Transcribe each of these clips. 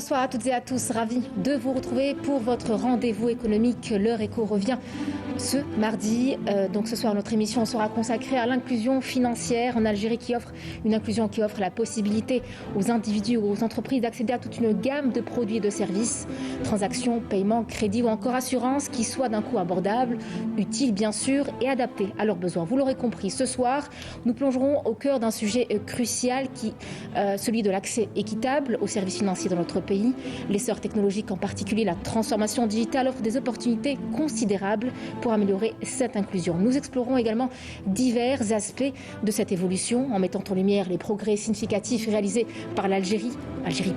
Bonsoir à toutes et à tous, ravi de vous retrouver pour votre rendez-vous économique. L'heure éco revient ce mardi. Donc ce soir, notre émission sera consacrée à l'inclusion financière en Algérie, une inclusion qui offre la possibilité aux individus ou aux entreprises d'accéder à toute une gamme de produits et de services, transactions, paiements, crédits ou encore assurances qui soient d'un coût abordable, utile bien sûr et adapté à leurs besoins. Vous l'aurez compris, ce soir, nous plongerons au cœur d'un sujet crucial celui de l'accès équitable aux services financiers dans notre pays. L'essor technologique, en particulier la transformation digitale, offre des opportunités considérables pour améliorer cette inclusion. Nous explorons également divers aspects de cette évolution en mettant en lumière les progrès significatifs réalisés par l'Algérie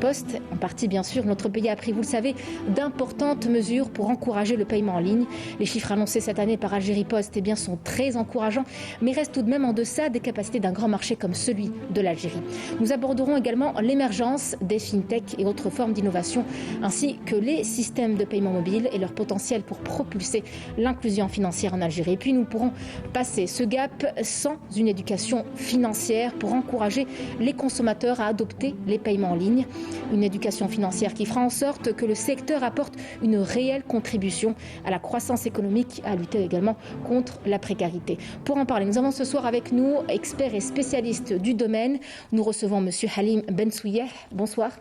Post. En partie, bien sûr, notre pays a pris, vous le savez, d'importantes mesures pour encourager le paiement en ligne. Les chiffres annoncés cette année par Algérie Post sont très encourageants, mais restent tout de même en deçà des capacités d'un grand marché comme celui de l'Algérie. Nous aborderons également l'émergence des fintech et autres formes d'innovation, ainsi que les systèmes de paiement mobile et leur potentiel pour propulser l'inclusion financière en Algérie. Et puis nous pourrons passer ce gap sans une éducation financière pour encourager les consommateurs à adopter les paiements en ligne. Une éducation financière qui fera en sorte que le secteur apporte une réelle contribution à la croissance économique, à lutter également contre la précarité. Pour en parler, nous avons ce soir avec nous, experts et spécialistes du domaine. Nous recevons M. Halim Bensouiyeh. Bonsoir.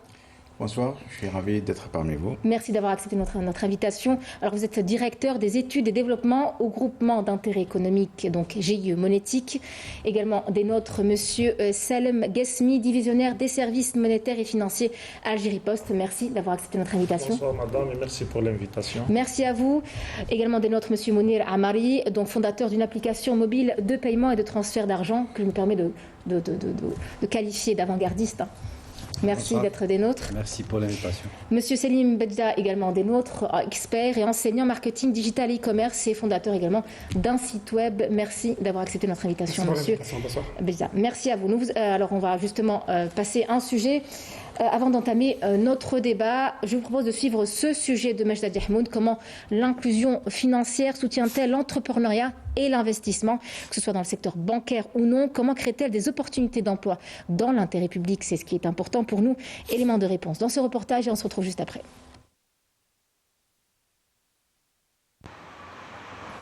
Bonsoir, je suis ravi d'être parmi vous. Merci d'avoir accepté notre invitation. Alors vous êtes directeur des études et développement au groupement d'intérêt économique, donc GIE Monétique. Également des nôtres, Monsieur Salem Guesmi, divisionnaire des services monétaires et financiers à Algérie Post. Merci d'avoir accepté notre invitation. Bonsoir madame et merci pour l'invitation. Merci à vous. Également des nôtres, Monsieur Mounir Amari, donc fondateur d'une application mobile de paiement et de transfert d'argent que je me permets de qualifier d'avant-gardiste. Merci d'être des nôtres. Merci pour l'invitation. Monsieur Selim Bedja, également des nôtres, expert et enseignant marketing digital et e-commerce et fondateur également d'un site web. Merci d'avoir accepté notre invitation, monsieur Bedja. Merci à vous. Alors on va justement passer à un sujet. Avant d'entamer notre débat, je vous propose de suivre ce sujet de Majda Djahmoud. Comment l'inclusion financière soutient-elle l'entrepreneuriat et l'investissement, que ce soit dans le secteur bancaire ou non? Comment crée-t-elle des opportunités d'emploi dans l'intérêt public? C'est ce qui est important pour nous. Élément de réponse dans ce reportage et on se retrouve juste après.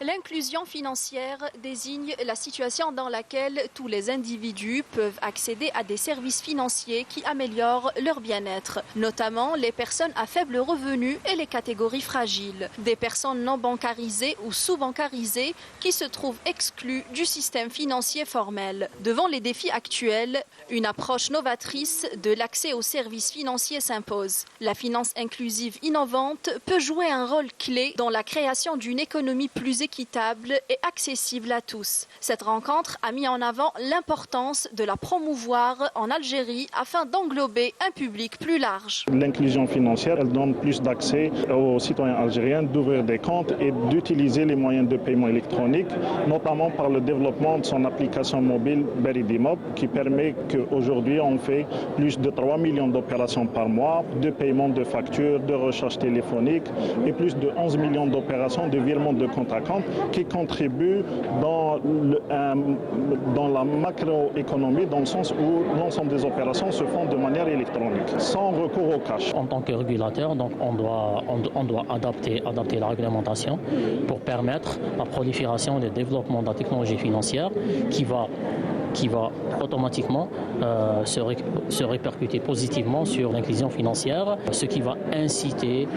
L'inclusion financière désigne la situation dans laquelle tous les individus peuvent accéder à des services financiers qui améliorent leur bien-être, notamment les personnes à faible revenu et les catégories fragiles, des personnes non bancarisées ou sous-bancarisées qui se trouvent exclues du système financier formel. Devant les défis actuels, une approche novatrice de l'accès aux services financiers s'impose. La finance inclusive innovante peut jouer un rôle clé dans la création d'une économie plus équitable et accessible à tous. Cette rencontre a mis en avant l'importance de la promouvoir en Algérie afin d'englober un public plus large. L'inclusion financière, elle donne plus d'accès aux citoyens algériens d'ouvrir des comptes et d'utiliser les moyens de paiement électronique, notamment par le développement de son application mobile Beridimob, qui permet qu'aujourd'hui on fait plus de 3 millions d'opérations par mois, de paiements de factures, de recharges téléphoniques et plus de 11 millions d'opérations de virements de compte à compte qui contribuent dans la macroécononomie, dans le sens où l'ensemble des opérations se font de manière électronique, sans recours au cash. En tant que régulateur, donc on doit adapter la réglementation pour permettre la prolifération et le développement de la technologie financière qui va automatiquement se répercuter positivement sur l'inclusion financière, ce qui va inciter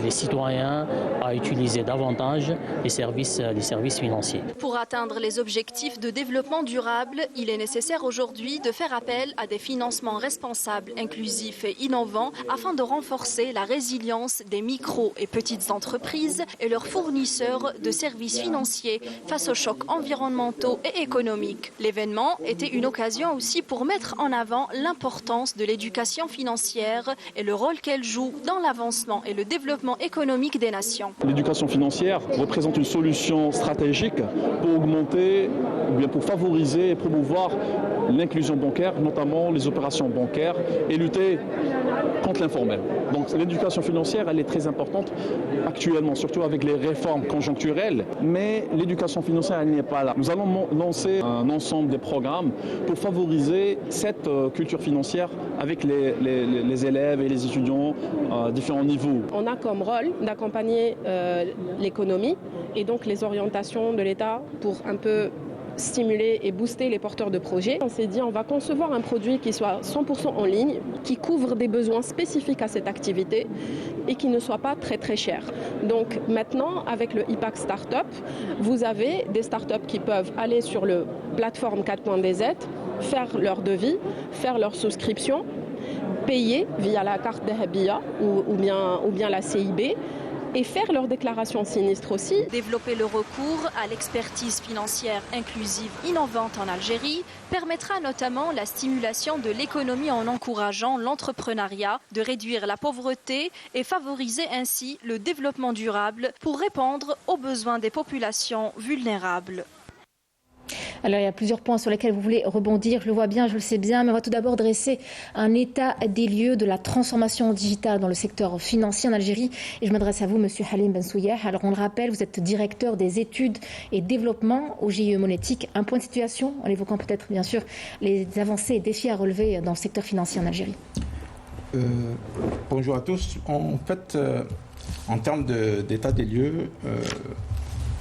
les citoyens à utiliser davantage les services financiers. Pour atteindre les objectifs de développement durable, il est nécessaire aujourd'hui de faire appel à des financements responsables, inclusifs et innovants afin de renforcer la résilience des micro et petites entreprises et leurs fournisseurs de services financiers face aux chocs environnementaux et économiques. L'événement était une occasion aussi pour mettre en avant l'importance de l'éducation financière et le rôle qu'elle joue dans l'avancement et le développement économique des nations. L'éducation financière représente une solution stratégique pour augmenter ou bien pour favoriser et promouvoir l'inclusion bancaire, notamment les opérations bancaires, et lutter contre l'informel. Donc l'éducation financière, elle est très importante actuellement, surtout avec les réformes conjoncturelles, mais l'éducation financière, elle n'y est pas là. Nous allons lancer un ensemble de programmes pour favoriser cette culture financière avec les élèves et les étudiants à différents niveaux. On a comme rôle d'accompagner l'économie et donc les orientations de l'État pour un peu stimuler et booster les porteurs de projets. On s'est dit on va concevoir un produit qui soit 100% en ligne, qui couvre des besoins spécifiques à cette activité et qui ne soit pas très très cher. Donc maintenant avec le IPAC Startup, vous avez des startups qui peuvent aller sur le plateforme 4.dz, faire leur devis, faire leur souscription, payer via la carte Dahabia ou bien la CIB, et faire leur déclaration sinistre aussi. Développer le recours à l'expertise financière inclusive innovante en Algérie permettra notamment la stimulation de l'économie en encourageant l'entrepreneuriat, de réduire la pauvreté et favoriser ainsi le développement durable pour répondre aux besoins des populations vulnérables. Alors, il y a plusieurs points sur lesquels vous voulez rebondir, je le vois bien, je le sais bien, mais on va tout d'abord dresser un état des lieux de la transformation digitale dans le secteur financier en Algérie. Et je m'adresse à vous, Monsieur Halim Bensouya. Alors, on le rappelle, vous êtes directeur des études et développement au GIE Monétique. Un point de situation, en évoquant peut-être, bien sûr, les avancées et défis à relever dans le secteur financier en Algérie. Bonjour à tous. En fait, en termes d'état des lieux,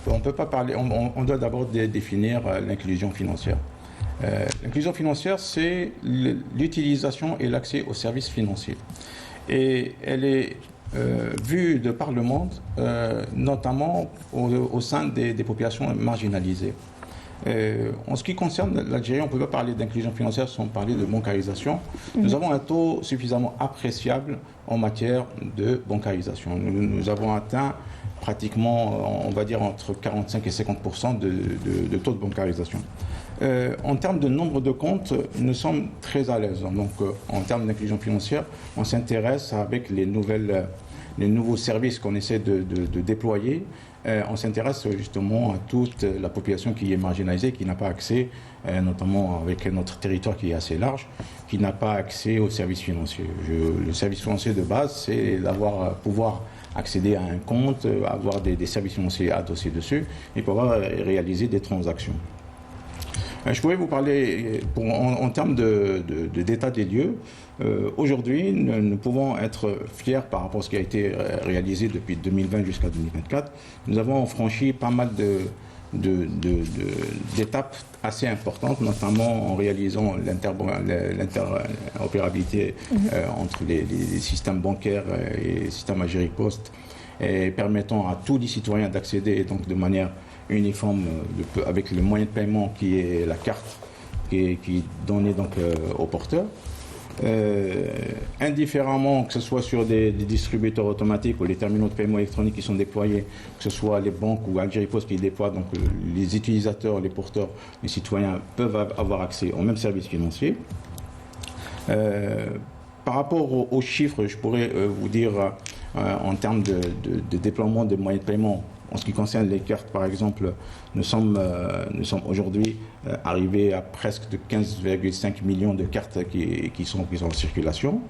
on peut pas parler. On doit d'abord définir l'inclusion financière. L'inclusion financière, c'est l'utilisation et l'accès aux services financiers. Et elle est vue de par le monde, notamment au sein des populations marginalisées. En ce qui concerne l'Algérie, on ne peut pas parler d'inclusion financière sans parler de bancarisation. Nous avons un taux suffisamment appréciable en matière de bancarisation. Nous avons atteint pratiquement, on va dire, entre 45 et 50% de taux de bancarisation. En termes de nombre de comptes, nous sommes très à l'aise. Donc, en termes d'inclusion financière, on s'intéresse avec les nouveaux services qu'on essaie de déployer. On s'intéresse justement à toute la population qui est marginalisée, qui n'a pas accès, notamment avec notre territoire qui est assez large, qui n'a pas accès aux services financiers. Le service financier de base, c'est pouvoir accéder à un compte, avoir des services financiers adossés dessus et pouvoir réaliser des transactions. Je pourrais vous parler en termes d'état des lieux. Aujourd'hui, nous pouvons être fiers par rapport à ce qui a été réalisé depuis 2020 jusqu'à 2024. Nous avons franchi pas mal d'étapes assez importantes, notamment en réalisant l'interopérabilité entre les systèmes bancaires et les systèmes Algérie Post, et permettant à tous les citoyens d'accéder donc de manière uniforme avec le moyen de paiement qui est la carte qui est donnée donc au porteur. Indifféremment, que ce soit sur des distributeurs automatiques ou les terminaux de paiement électronique qui sont déployés, que ce soit les banques ou Algérie Post qui déploient, donc les utilisateurs, les porteurs, les citoyens peuvent avoir accès aux mêmes services financiers. Par rapport aux chiffres, je pourrais vous dire en termes de déploiement des moyens de paiement. En ce qui concerne les cartes, par exemple, nous sommes aujourd'hui arrivés à presque de 15,5 millions de cartes qui sont en circulation.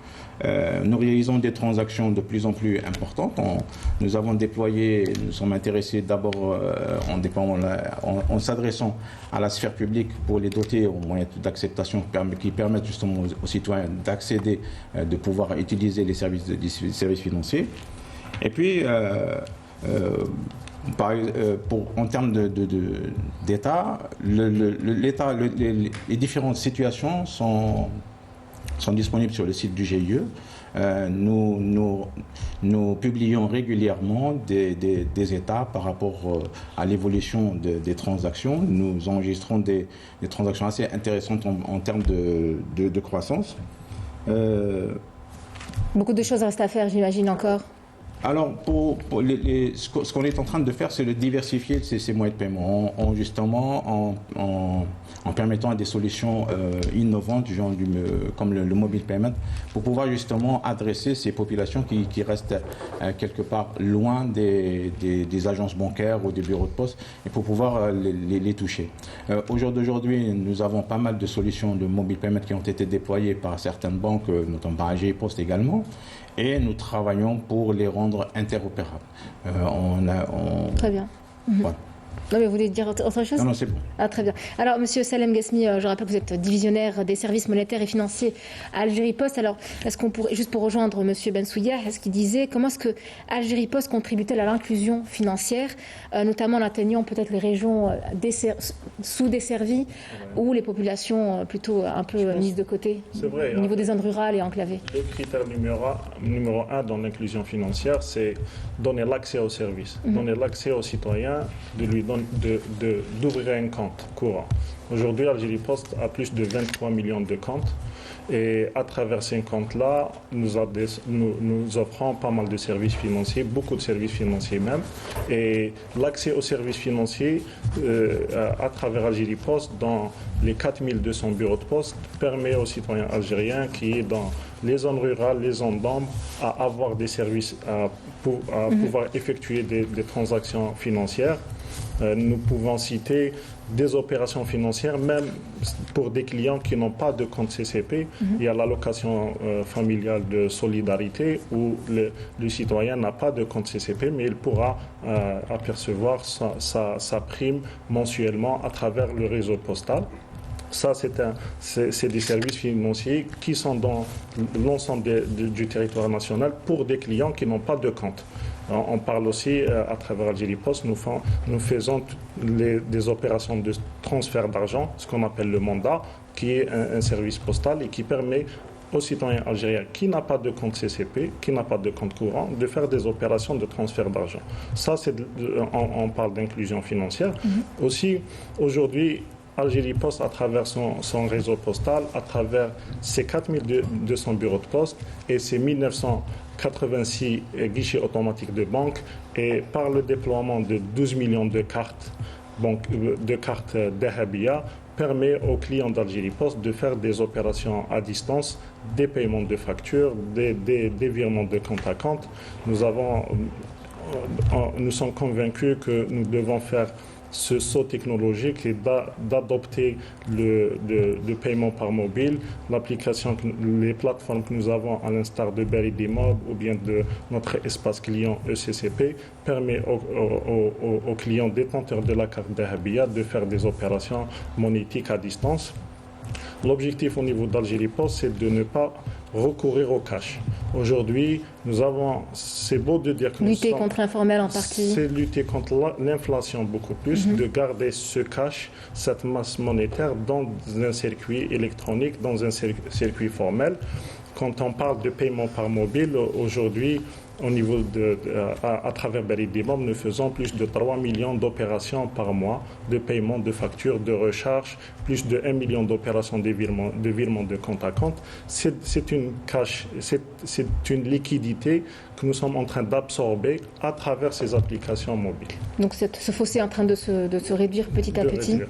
Nous réalisons des transactions de plus en plus importantes. Nous avons déployé, nous sommes intéressés d'abord en s'adressant à la sphère publique pour les doter aux moyens d'acceptation qui permettent justement aux citoyens d'accéder, de pouvoir utiliser les services financiers. Et puis, en termes d'État, les différentes situations sont disponibles sur le site du GIE. Nous publions régulièrement des états par rapport à l'évolution des transactions. Nous enregistrons des transactions assez intéressantes en termes de croissance. Beaucoup de choses restent à faire, j'imagine encore. Alors, ce qu'on est en train de faire, c'est de diversifier ces moyens de paiement en permettant des solutions innovantes, comme le mobile payment, pour pouvoir justement adresser ces populations qui restent quelque part loin des agences bancaires ou des bureaux de poste, et pour pouvoir les toucher. Au jour d'aujourd'hui, nous avons pas mal de solutions de mobile payment qui ont été déployées par certaines banques, notamment par AG Post également. Et nous travaillons pour les rendre interopérables. Très bien. Voilà. Non, mais vous voulez dire autre chose? Non, c'est bon. Ah, très bien. Alors, Monsieur Salem Ghasmi, je rappelle que vous êtes divisionnaire des services monétaires et financiers à Algérie Post. Alors, est-ce qu'on pourrait, juste pour rejoindre Monsieur Bensouya, est-ce qu'il disait comment est-ce que Algérie Post contribue-t-elle à l'inclusion financière, notamment en atteignant peut-être les régions sous-desservies ou les populations plutôt un peu mises de côté au niveau des zones rurales et enclavées? Le critère numéro un dans l'inclusion financière, c'est donner l'accès aux services, donner l'accès aux citoyens, d'ouvrir un compte courant. Aujourd'hui, Algérie Post a plus de 23 millions de comptes et à travers ces comptes-là, nous offrons pas mal de services financiers, beaucoup de services financiers même. Et l'accès aux services financiers à travers Algérie Post, dans les 4200 bureaux de poste, permet aux citoyens algériens qui sont dans les zones rurales, les zones d'ombre, à avoir des services, à pouvoir effectuer des transactions financières. Nous pouvons citer des opérations financières, même pour des clients qui n'ont pas de compte CCP. Il y a l'allocation familiale de solidarité où le citoyen n'a pas de compte CCP, mais il pourra apercevoir sa prime mensuellement à travers le réseau postal. Ça, c'est des services financiers qui sont dans l'ensemble du territoire national pour des clients qui n'ont pas de compte. On parle aussi, à travers Algérie Post, nous faisons des opérations de transfert d'argent, ce qu'on appelle le mandat, qui est un service postal et qui permet aux citoyens algériens qui n'ont pas de compte CCP, qui n'ont pas de compte courant, de faire des opérations de transfert d'argent. Ça, on parle d'inclusion financière. Aussi, aujourd'hui, Algérie Post, à travers son réseau postal, à travers ses 4200 bureaux de poste et ses 1986 guichets automatiques de banque, et par le déploiement de 12 millions de cartes Dahabia, permet aux clients d'Algérie Post de faire des opérations à distance, des paiements de factures, des virements de compte à compte. Nous sommes convaincus que nous devons faire ce saut technologique et d'adopter le paiement par mobile, les plateformes que nous avons à l'instar de Beridimob ou bien de notre espace client ECCP permet aux clients détenteurs de la carte Dahabia de faire des opérations monétiques à distance. L'objectif au niveau d'Algérie Post, c'est de ne pas recourir au cash. Aujourd'hui, c'est beau de dire que lutter contre l'informel en partie. C'est lutter contre l'inflation beaucoup plus, de garder ce cash, cette masse monétaire dans un circuit électronique, dans un circuit formel. Quand on parle de paiement par mobile, aujourd'hui, au niveau à travers Beridimob, nous faisons plus de 3 millions d'opérations par mois de paiement, de factures, de recharge, plus de 1 million d'opérations de virements de compte à compte. C'est une liquidité que nous sommes en train d'absorber à travers ces applications mobiles. Donc ce fossé est en train de se réduire petit à petit.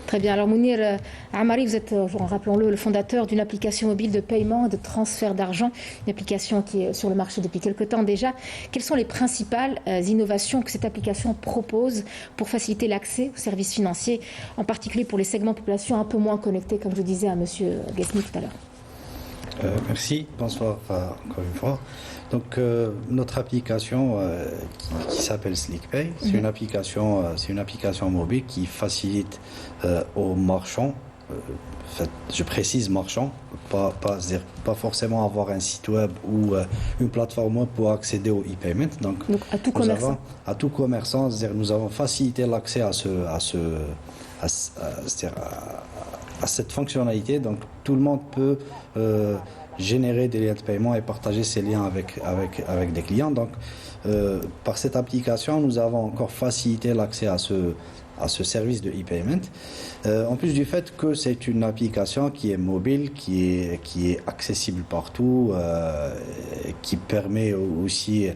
Très bien. Alors Mounir Amari, vous êtes, rappelons-le, le fondateur d'une application mobile de paiement et de transfert d'argent, une application qui est sur le marché depuis quelque temps déjà. Quelles sont les principales innovations que cette application propose pour faciliter l'accès aux services financiers, en particulier pour les segments de population un peu moins connectés, comme je disais à M. Ghasmi tout à l'heure? Merci. Bonsoir encore une fois. Donc notre application qui s'appelle SlickPay, c'est une application mobile qui facilite aux marchands, je précise marchands, pas forcément avoir un site web ou une plateforme pour accéder au e-payment. Donc à tout commerçant. À tout commerçant, c'est-à-dire nous avons facilité l'accès à cette fonctionnalité. Donc tout le monde peut générer des liens de paiement et partager ces liens avec des clients. Donc, par cette application, nous avons encore facilité l'accès à ce service de e-payment. En plus du fait que c'est une application qui est mobile, qui est accessible partout, qui permet aussi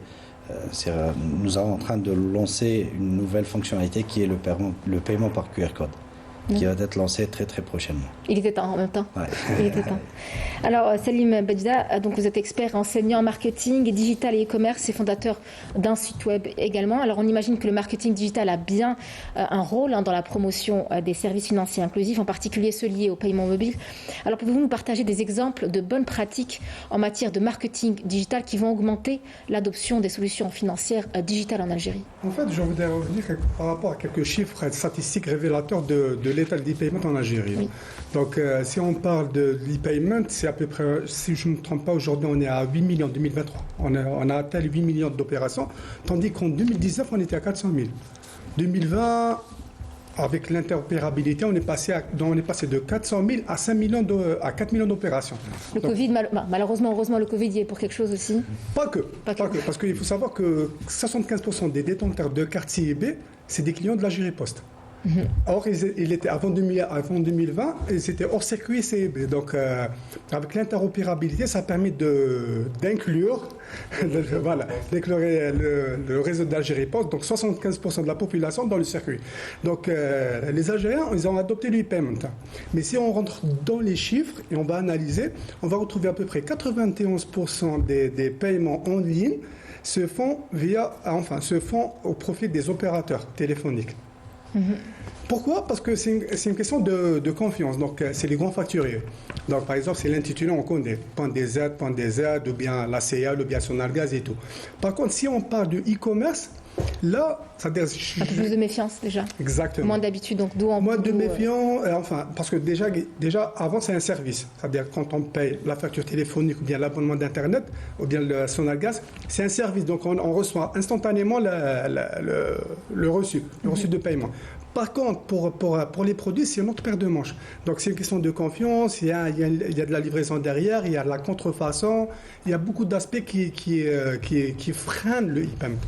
nous sommes en train de lancer une nouvelle fonctionnalité qui est le paiement par QR code, qui va être lancé très très prochainement. Il était temps en même temps. Ouais. Il était temps. Alors Salim Bedjda, donc vous êtes expert, enseignant en marketing, digital et e-commerce et fondateur d'un site web également. Alors on imagine que le marketing digital a bien un rôle dans la promotion des services financiers inclusifs, en particulier ceux liés au paiement mobile. Alors pouvez-vous nous partager des exemples de bonnes pratiques en matière de marketing digital qui vont augmenter l'adoption des solutions financières digitales en Algérie? En fait, je voudrais revenir par rapport à quelques chiffres statistiques révélateurs de l'état de l'e-payment en Algérie. Oui. Donc, si on parle de l'e-payment, c'est à peu près, si je ne me trompe pas, aujourd'hui, on est à 8 millions en 2023. On a atteint les 8 millions d'opérations, tandis qu'en 2019, on était à 400 000. 2020, avec l'interopérabilité, on est passé de 400 000 à 4 millions d'opérations. Le Covid, malheureusement, heureusement, le Covid y est pour quelque chose aussi. Pas que. Parce qu'il faut savoir que 75% des détenteurs de cartes CIB, c'est des clients de l'Algérie Post. Or, il était avant 2020, ils étaient hors circuit CIB. Donc, avec l'interopérabilité, ça permet d'inclure le réseau d'Algérie Post, donc 75% de la population dans le circuit. Donc, les Algériens, ils ont adopté l'e-payment. Mais si on rentre dans les chiffres et on va analyser, on va retrouver à peu près 91% des paiements en ligne se font au profit des opérateurs téléphoniques. Pourquoi? Parce que c'est une question de confiance. Donc, c'est les grands facturiers. Donc, par exemple, c'est l'intitulé, on connaît. PANDZ, ou bien la CA, ou bien Sonargaz et tout. Par contre, si on parle de e-commerce, là, c'est-à-dire... Un peu plus de méfiance, déjà. Exactement. Moins d'habitude, donc d'où on... Moins de méfiance, parce que déjà, avant, c'est un service. C'est-à-dire, quand on paye la facture téléphonique, ou bien l'abonnement d'Internet, ou bien le Sonargaz, c'est un service. Donc, on reçoit instantanément le reçu de paiement. Par contre, pour les produits, c'est une autre paire de manches. Donc, c'est une question de confiance, il y a de la livraison derrière, il y a de la contrefaçon, il y a beaucoup d'aspects qui freinent le e-payment.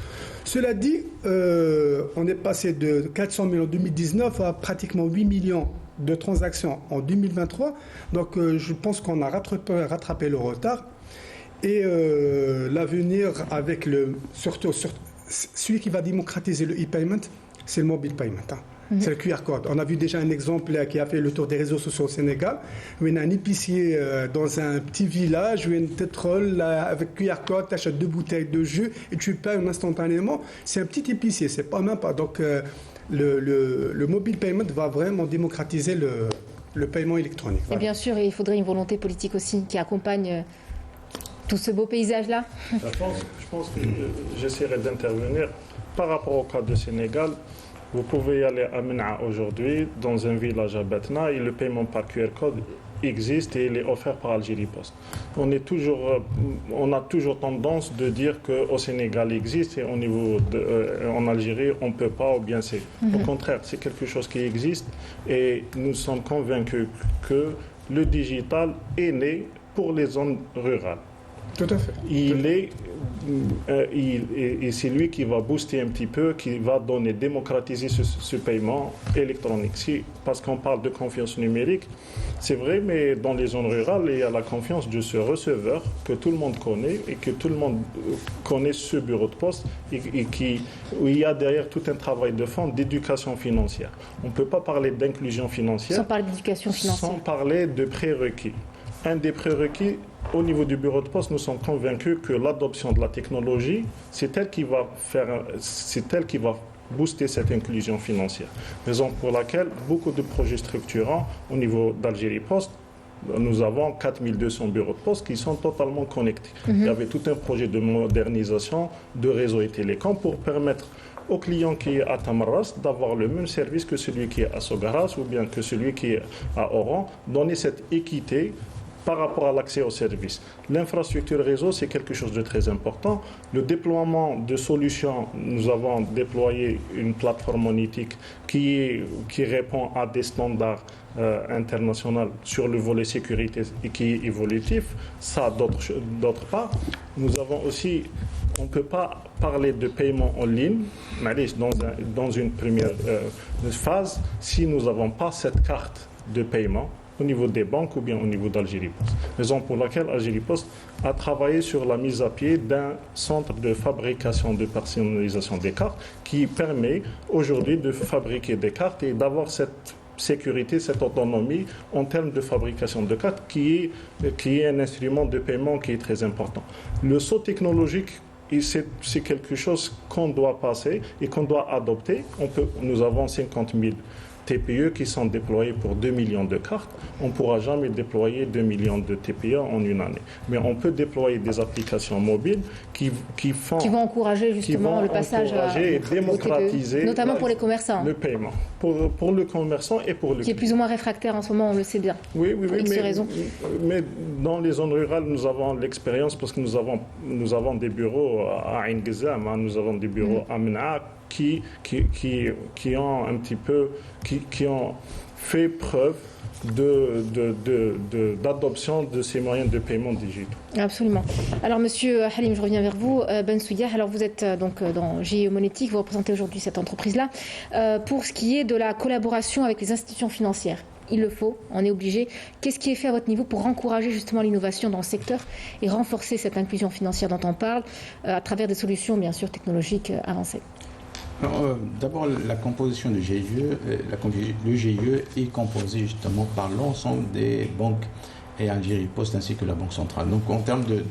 Cela dit, on est passé de 400 000 en 2019 à pratiquement 8 millions de transactions en 2023. Donc, je pense qu'on a rattrapé le retard. Et l'avenir, avec surtout celui qui va démocratiser le e-payment, c'est le mobile payment. C'est le QR code. On a vu déjà un exemple qui a fait le tour des réseaux sociaux au Sénégal, où il y a un épicier dans un petit village, où il y a une tétrole avec QR code, tu achètes 2 bouteilles de jus et tu payes instantanément. C'est un petit épicier, c'est pas même pas. Donc le mobile payment va vraiment démocratiser le paiement électronique. Voilà. Et bien sûr, il faudrait une volonté politique aussi qui accompagne tout ce beau paysage-là. Je pense que j'essaierai d'intervenir par rapport au cas du Sénégal. Vous pouvez aller à Mena aujourd'hui, dans un village à Batna, et le paiement par QR code existe et il est offert par Algérie Post. On a toujours tendance de dire qu'au Sénégal existe et en Algérie on ne peut pas, ou bien c'est. Au contraire, c'est quelque chose qui existe et nous sommes convaincus que le digital est né pour les zones rurales. Tout à fait. Et c'est lui qui va booster un petit peu, qui va démocratiser ce paiement électronique. Parce qu'on parle de confiance numérique, c'est vrai, mais dans les zones rurales, il y a la confiance de ce receveur que tout le monde connaît et que tout le monde connaît ce bureau de poste où il y a derrière tout un travail de fond d'éducation financière. On ne peut pas parler d'inclusion financière sans parler d'éducation financière, sans parler de prérequis. Un des prérequis au niveau du bureau de poste, nous sommes convaincus que l'adoption de la technologie, c'est elle qui va booster cette inclusion financière. Raison pour laquelle beaucoup de projets structurants au niveau d'Algérie Post, nous avons 4200 bureaux de poste qui sont totalement connectés. Il y avait tout un projet de modernisation de réseau et télécom pour permettre au client qui est à Tamarras d'avoir le même service que celui qui est à Sogaras ou bien que celui qui est à Oran, donner cette équité par rapport à l'accès aux services. L'infrastructure réseau, c'est quelque chose de très important. Le déploiement de solutions, nous avons déployé une plateforme monétique qui répond à des standards internationaux sur le volet sécurité et qui est évolutif. Ça, d'autre part, nous avons aussi, on ne peut pas parler de paiement en ligne dans une première phase si nous n'avons pas cette carte de paiement au niveau des banques ou bien au niveau d'Algérie Post. raison pour laquelle Algérie-Post a travaillé sur la mise à pied d'un centre de fabrication de personnalisation des cartes qui permet aujourd'hui de fabriquer des cartes et d'avoir cette sécurité, cette autonomie en termes de fabrication de cartes qui est un instrument de paiement qui est très important. Le saut technologique, c'est quelque chose qu'on doit passer et qu'on doit adopter. Nous avons 50 000 TPE qui sont déployés pour 2 millions de cartes. On ne pourra jamais déployer 2 millions de TPE en une année. Mais on peut déployer des applications mobiles qui vont encourager justement le passage et démocratiser notamment pour les commerçants. Le paiement. Pour le commerçant et pour le qui est plus ou moins réfractaire en ce moment, on le sait bien. Oui, mais dans les zones rurales, nous avons l'expérience parce que nous avons des bureaux à Ain Ghazam, nous avon des bureaux à Mena qui ont un petit peu qui ont fait preuve d'adoption de ces moyens de paiement digitaux. Absolument. Alors, Monsieur Halim, je reviens vers vous. Ben Souya, alors vous êtes donc dans GIE Monétique, vous représentez aujourd'hui cette entreprise-là. Pour ce qui est de la collaboration avec les institutions financières, il le faut, on est obligé. Qu'est-ce qui est fait à votre niveau pour encourager justement l'innovation dans le secteur et renforcer cette inclusion financière dont on parle à travers des solutions, bien sûr, technologiques avancées? D'abord, la composition du GIE, le GIE est composé justement par l'ensemble des banques et Algérie Post ainsi que la Banque centrale. Donc en termes de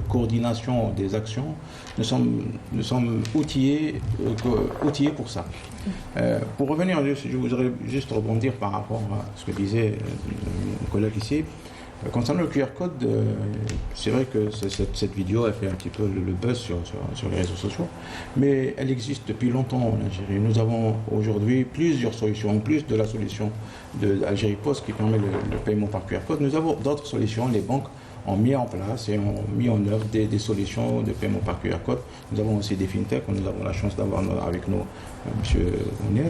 coordination des actions, nous sommes outillés pour ça. Pour revenir, je voudrais juste rebondir par rapport à ce que disait mon collègue ici. Concernant le QR code, c'est vrai que cette vidéo a fait un petit peu le buzz sur les réseaux sociaux, mais elle existe depuis longtemps en Algérie. Nous avons aujourd'hui plusieurs solutions, en plus de la solution d'Algérie Post qui permet le paiement par QR code. Nous avons d'autres solutions, les banques ont mis en place et ont mis en œuvre des solutions de paiement par QR code. Nous avons aussi des fintechs, nous avons la chance d'avoir avec nous M. Mounir.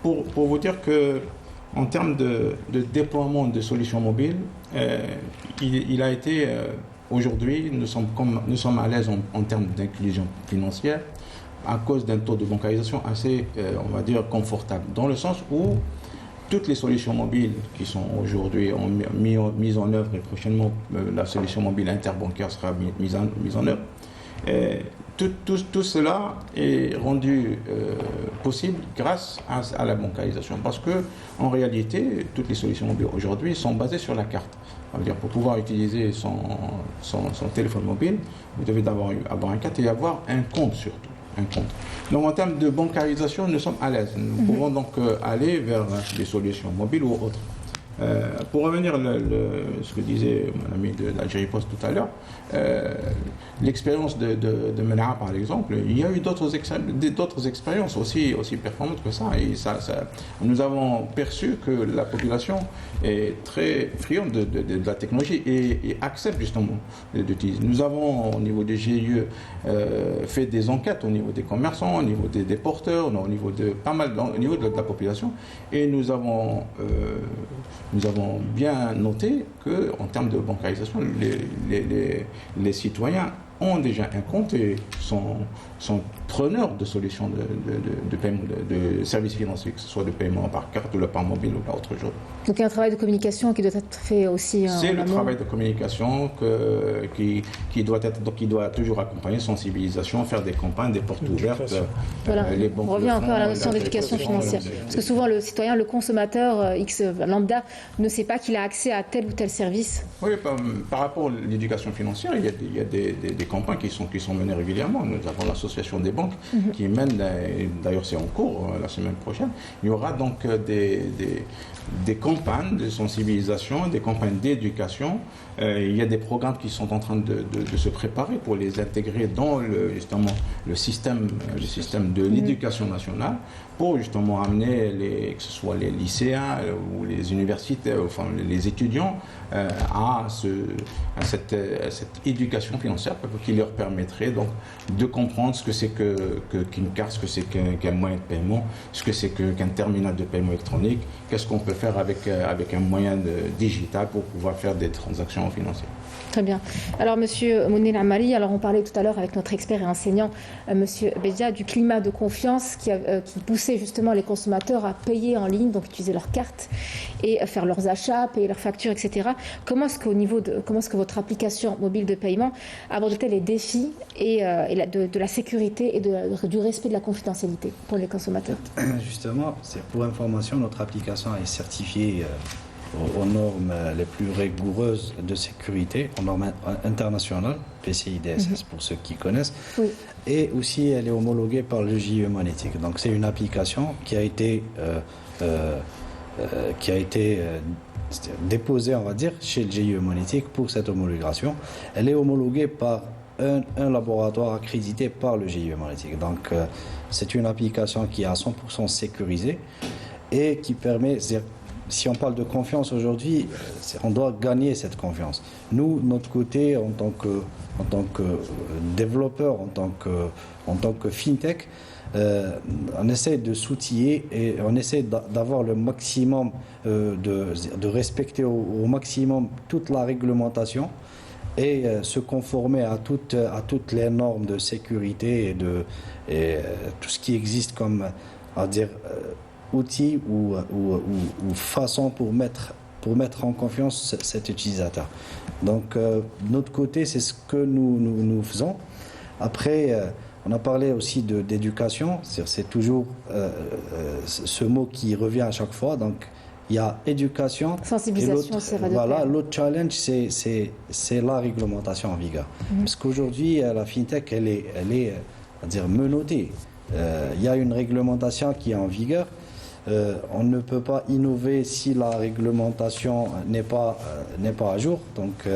Pour vous dire que en termes de déploiement de solutions mobiles, il a été, aujourd'hui, nous sommes à l'aise en termes d'inclusion financière à cause d'un taux de bancarisation assez, on va dire, confortable, dans le sens où toutes les solutions mobiles qui sont aujourd'hui mises en œuvre et prochainement la solution mobile interbancaire sera mise en œuvre. Tout cela est rendu possible grâce à la bancarisation. Parce que, en réalité, toutes les solutions mobiles aujourd'hui sont basées sur la carte. Ça veut dire pour pouvoir utiliser son téléphone mobile, vous devez d'abord avoir un carte et avoir un compte surtout. Un compte. Donc en termes de bancarisation, nous sommes à l'aise. Nous pouvons donc aller vers des solutions mobiles ou autres. Pour revenir à ce que disait mon ami d'Algérie Post tout à l'heure, l'expérience de Mena, par exemple, il y a eu d'autres expériences aussi performantes que ça. Et nous avons perçu que la population est très friande de la technologie et accepte justement d'utiliser. Nous avons, au niveau des GIE, fait des enquêtes au niveau des commerçants, au niveau des porteurs, au niveau de la population, et nous avons bien noté qu'en termes de bancarisation, les citoyens ont déjà un compte et sont preneurs de solutions de paiement, de services financiers, que ce soit de paiement par carte ou par mobile ou par autre chose. Donc il y a un travail de communication qui doit être fait aussi. C'est le travail de communication qui doit toujours accompagner sensibilisation, faire des campagnes, des portes ouvertes. Voilà. On revient encore à la notion d'éducation financière. Parce que souvent le citoyen, le consommateur X lambda ne sait pas qu'il a accès à tel ou tel service. Oui, par rapport à l'éducation financière, il y a des campagnes qui sont menées régulièrement. Nous avons l'association des banques qui mène, d'ailleurs c'est en cours la semaine prochaine, il y aura donc des campagnes de sensibilisation, des campagnes d'éducation. Il y a des programmes qui sont en train de se préparer pour les intégrer dans justement le système de l'éducation nationale, pour justement amener que ce soit les lycéens ou les universités, enfin les étudiants, à cette éducation financière qui leur permettrait donc de comprendre ce que c'est qu'une carte, ce que c'est qu'un moyen de paiement, ce que c'est qu'un terminal de paiement électronique, qu'est-ce qu'on peut faire avec un moyen digital pour pouvoir faire des transactions financières. Très bien. Alors, Monsieur Mounir Amari, on parlait tout à l'heure avec notre expert et enseignant, Monsieur Bedia, du climat de confiance qui poussait forcer justement les consommateurs à payer en ligne, donc utiliser leur carte et faire leurs achats, payer leurs factures, etc. Comment est-ce que votre application mobile de paiement aborde-t-elle les défis de la sécurité et du respect de la confidentialité pour les consommateurs? Justement, c'est pour information, notre application est certifiée aux normes les plus rigoureuses de sécurité, aux normes internationales, PCI DSS pour ceux qui connaissent. Oui. Et aussi, elle est homologuée par le GIE Monétique. Donc, c'est une application qui a été déposée, on va dire, chez le GIE Monétique pour cette homologation. Elle est homologuée par un laboratoire accrédité par le GIE Monétique. Donc, c'est une application qui est à 100% sécurisée et qui permet... Si on parle de confiance aujourd'hui, on doit gagner cette confiance. Nous, de notre côté, en tant que développeur, en tant que fintech, on essaie de s'outiller et on essaie d'avoir le maximum, de respecter au maximum toute la réglementation et se conformer à toutes les normes de sécurité et tout ce qui existe comme, on va dire, outils ou façon pour mettre en confiance cet utilisateur. Donc, de notre côté, c'est ce que nous faisons. Après, on a parlé aussi d'éducation. C'est toujours ce mot qui revient à chaque fois. Donc, il y a éducation. Sensibilisation, c'est vrai. Voilà, l'autre challenge, c'est la réglementation en vigueur. Parce qu'aujourd'hui, la fintech, elle est on va dire, menottée. Il y a une réglementation qui est en vigueur. On ne peut pas innover si la réglementation n'est pas à jour. Donc,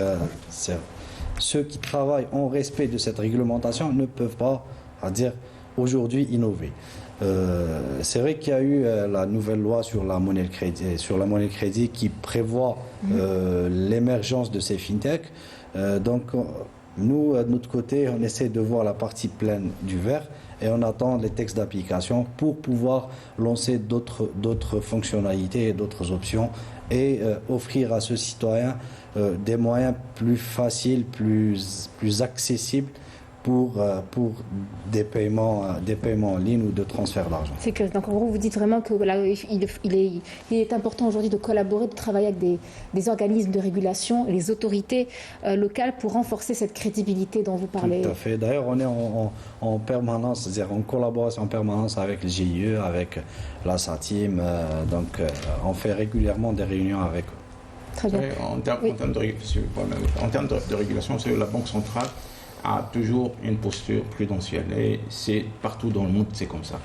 ceux qui travaillent en respect de cette réglementation ne peuvent pas, à dire, aujourd'hui innover. C'est vrai qu'il y a eu la nouvelle loi sur la monnaie de crédit qui prévoit l'émergence de ces fintechs. Donc, nous, de notre côté, on essaie de voir la partie pleine du verre et on attend les textes d'application pour pouvoir lancer d'autres fonctionnalités et d'autres options et offrir à ce citoyen des moyens plus faciles, plus accessibles pour des paiements en ligne ou de transfert d'argent. C'est que, donc en gros, vous dites vraiment que voilà, il est important aujourd'hui de collaborer, de travailler avec des organismes de régulation, les autorités locales pour renforcer cette crédibilité dont vous parlez. Tout à fait. D'ailleurs, on est en permanence, c'est-à-dire en collaboration en permanence avec le GIE, avec la SATIM. Donc, on fait régulièrement des réunions avec eux. Très bien. En termes de régulation, la Banque centrale a toujours une posture prudentielle et c'est partout dans le monde, c'est comme ça.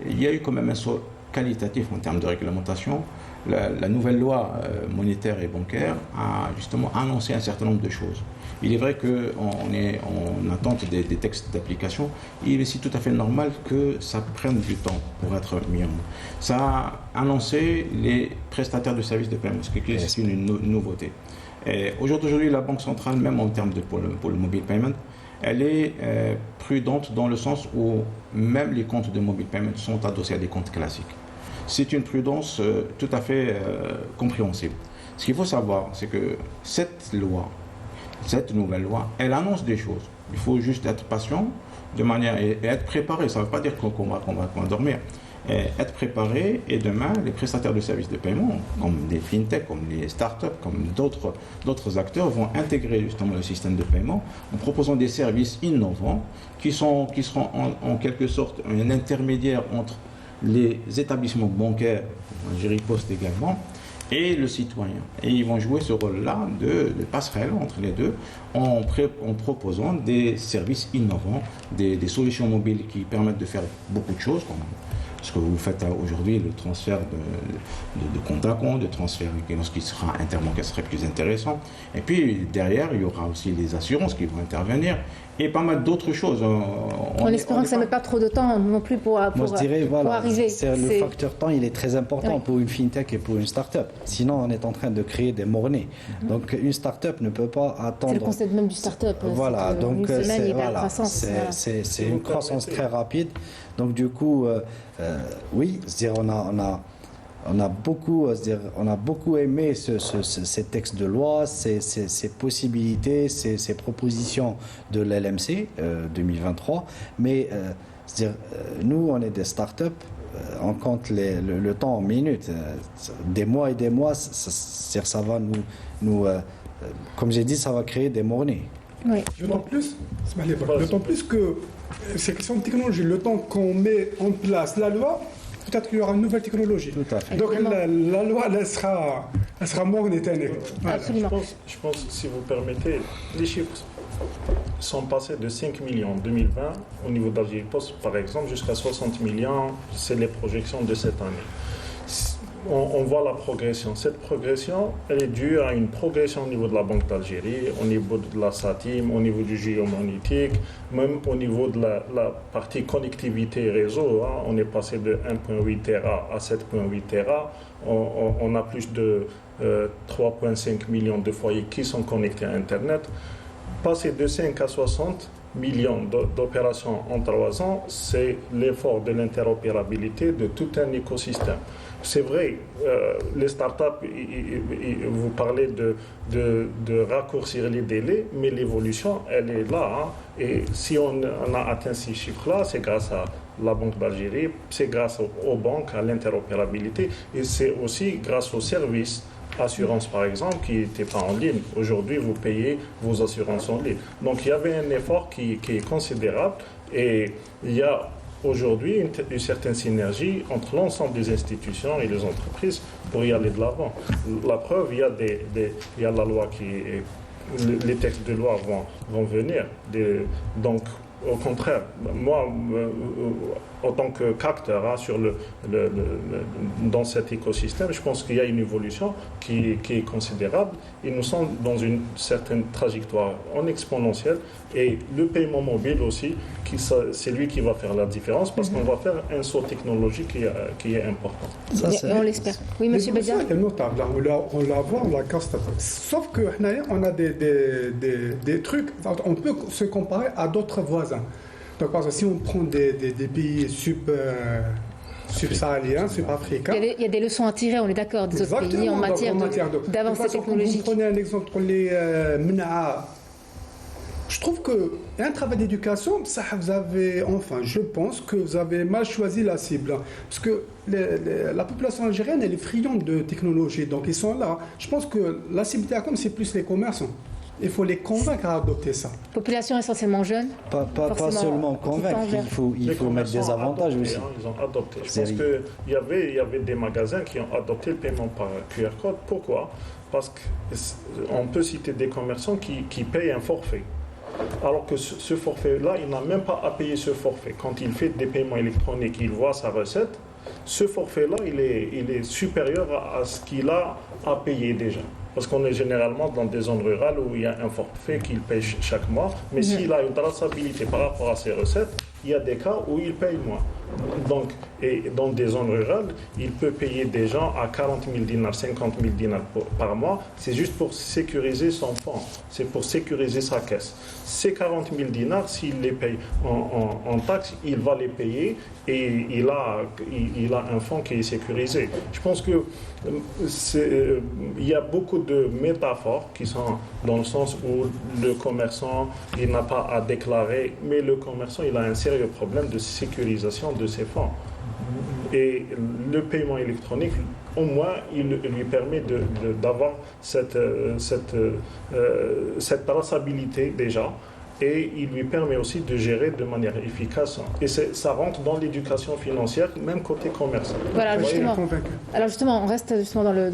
Il y a eu quand même un saut qualitatif en termes de réglementation. La nouvelle loi monétaire et bancaire a justement annoncé un certain nombre de choses. Il est vrai qu'on est en attente des textes d'application. Il est aussi tout à fait normal que ça prenne du temps pour être mis en œuvre. Ça a annoncé les prestataires de services de paiement, ce qui est une nouveauté. Aujourd'hui, la Banque centrale, même en termes pour le mobile payment, elle est prudente dans le sens où même les comptes de mobile payment sont adossés à des comptes classiques. C'est une prudence tout à fait compréhensible. Ce qu'il faut savoir, c'est que cette nouvelle loi, elle annonce des choses. Il faut juste être patient et être préparé. Ça ne veut pas dire qu'on va dormir. Être préparé et demain, les prestataires de services de paiement, comme les fintech, comme les startups, comme d'autres acteurs, vont intégrer justement le système de paiement en proposant des services innovants qui seront en quelque sorte un intermédiaire entre les établissements bancaires, Géripost également, et le citoyen. Et ils vont jouer ce rôle-là de passerelle entre les deux en proposant des services innovants, des solutions mobiles qui permettent de faire beaucoup de choses, comme ce que vous faites aujourd'hui, le transfert de compte à compte, de transfert qui sera interbancaire serait plus intéressant. Et puis derrière, il y aura aussi les assurances qui vont intervenir et pas mal d'autres choses. En espérant que ça ne met pas trop de temps non plus pour arriver. Le facteur temps, il est très important pour une fintech et pour une start-up. Sinon, on est en train de créer des mornay. Donc, une start-up ne peut pas attendre. C'est le concept même du start-up. Voilà, donc c'est une croissance très rapide. Donc, du coup, oui, c'est-à-dire on a beaucoup aimé ces textes de loi, ces possibilités, ces propositions de l'LMC 2023. Mais nous, on est des startups. on compte le temps en minutes. Des mois et des mois, ça va comme j'ai dit, ça va créer des monnaies. Oui. D'autant plus que c'est question de technologie. Le temps qu'on met en place la loi, peut-être qu'il y aura une nouvelle technologie. Tout à fait. Donc la loi, elle sera morne et éternelle. Voilà. Absolument. Je pense, si vous permettez, les chiffres sont passés de 5 millions en 2020 au niveau d'Algérie Post, par exemple, jusqu'à 60 millions. C'est les projections de cette année. On voit la progression. Cette progression, elle est due à une progression au niveau de la Banque d'Algérie, au niveau de la SATIM, au niveau du géomonétique, même au niveau de la partie connectivité réseau. On est passé de 1,8 Tera à 7,8 Tera. On a plus de 3,5 millions de foyers qui sont connectés à Internet. Passer de 5 à 60 millions d'opérations en 3 ans, c'est l'effort de l'interopérabilité de tout un écosystème. C'est vrai, les startups, vous parlez de raccourcir les délais, mais l'évolution, elle est là. Et si on a atteint ces chiffres-là, c'est grâce à la Banque d'Algérie, c'est grâce aux banques, à l'interopérabilité, et c'est aussi grâce aux services. Assurance, par exemple, qui n'était pas en ligne. Aujourd'hui, vous payez vos assurances en ligne. Donc, il y avait un effort qui est considérable, et il y a aujourd'hui une certaine synergie entre l'ensemble des institutions et les entreprises pour y aller de l'avant. La preuve, il y a la loi les textes de loi vont venir. Donc, au contraire, moi, en tant qu'acteur dans cet écosystème, je pense qu'il y a une évolution qui est considérable et nous sommes dans une certaine trajectoire en exponentielle. Et le paiement mobile aussi, c'est lui qui va faire la différence parce qu'on va faire un saut technologique qui est important. On l'espère. Oui, monsieur Bedia. C'est notable. On la voit, on la constate. Sauf qu'on a des trucs, on peut se comparer à d'autres voisins. Donc, par exemple, si on prend des pays subsahariens, sub-africains. Il y a des leçons à tirer, on est d'accord, des autres pays en matière d'avancée technologique. Vous prenez un exemple pour les MENA. Je trouve qu'il y a un travail d'éducation, ça je pense que vous avez mal choisi la cible. Parce que la population algérienne, elle est friande de technologie, donc ils sont là. Je pense que la cible Telecom, c'est plus les commerçants. Il faut les convaincre à adopter ça. Population essentiellement jeune. Pas seulement convaincre, il faut mettre des avantages aussi. Ils ont adopté. Je pense qu'il y avait des magasins qui ont adopté le paiement par QR code. Pourquoi? Parce qu'on peut citer des commerçants qui payent un forfait. Alors que ce forfait-là, il n'a même pas à payer ce forfait. Quand il fait des paiements électroniques, il voit sa recette. Ce forfait-là, il est supérieur à ce qu'il a à payer déjà. Parce qu'on est généralement dans des zones rurales où il y a un forfait qu'il paye chaque mois. Mais s'il a une traçabilité par rapport à ses recettes, il y a des cas où il paye moins. Donc, et dans des zones rurales, il peut payer des gens à 40 000 dinars, 50 000 dinars par mois. C'est juste pour sécuriser son fonds, c'est pour sécuriser sa caisse. Ces 40 000 dinars, s'il les paye en taxes, il va les payer et il a un fonds qui est sécurisé. Je pense que il y a beaucoup de métaphores qui sont dans le sens où le commerçant, il n'a pas à déclarer, mais le commerçant, il a un sérieux problème de sécurisation de ses fonds. Et le paiement électronique, au moins, il lui permet d'avoir cette traçabilité déjà. Et il lui permet aussi de gérer de manière efficace. Et ça rentre dans l'éducation financière, même côté commerce. Voilà, justement. Alors justement, on reste justement dans